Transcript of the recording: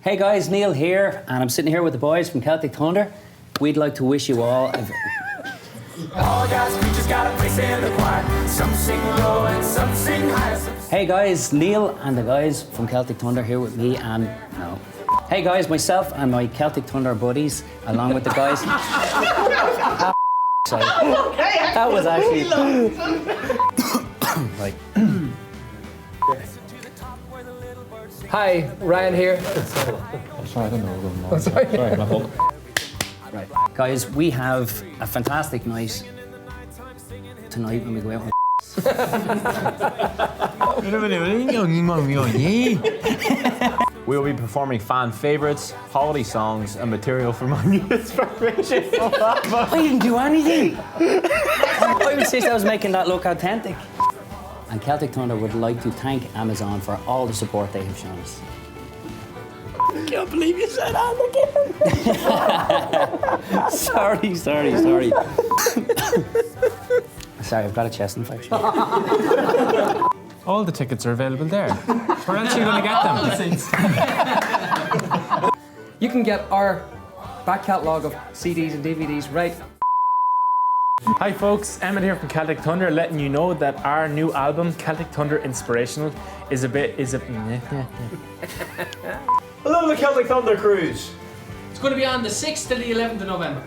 Hey guys, Neil here, and I'm sitting here with the boys from Celtic Thunder. We'd like to wish you all All God's creatures got a place in the choir. Some sing low and some sing high. Hey guys, Neil and the guys from Celtic Thunder here with me and... No. Hey guys, myself and my Celtic Thunder buddies, along with the guys... Sorry. That was actually... Right. Hi, Ryan here. Sorry, I don't know. Oh, sorry. Sorry, my fault. Right. Guys, we have a fantastic night tonight when we go out. We will be performing fan favourites, holiday songs, and material from our new inspiration. I didn't do anything! I would say I was making that look authentic. And Celtic Thunder would like to thank Amazon for all the support they have shown us. I can't believe you said that again. Sorry. Sorry, I've got a chest infection. All the tickets are available there. Where else are you going to get them? You can get our back catalogue of CDs and DVDs right. Hi folks, Emmett here from Celtic Thunder, letting you know that our new album, Celtic Thunder Inspirational, is a... I love the Celtic Thunder cruise. It's going to be on the 6th to the 11th of November.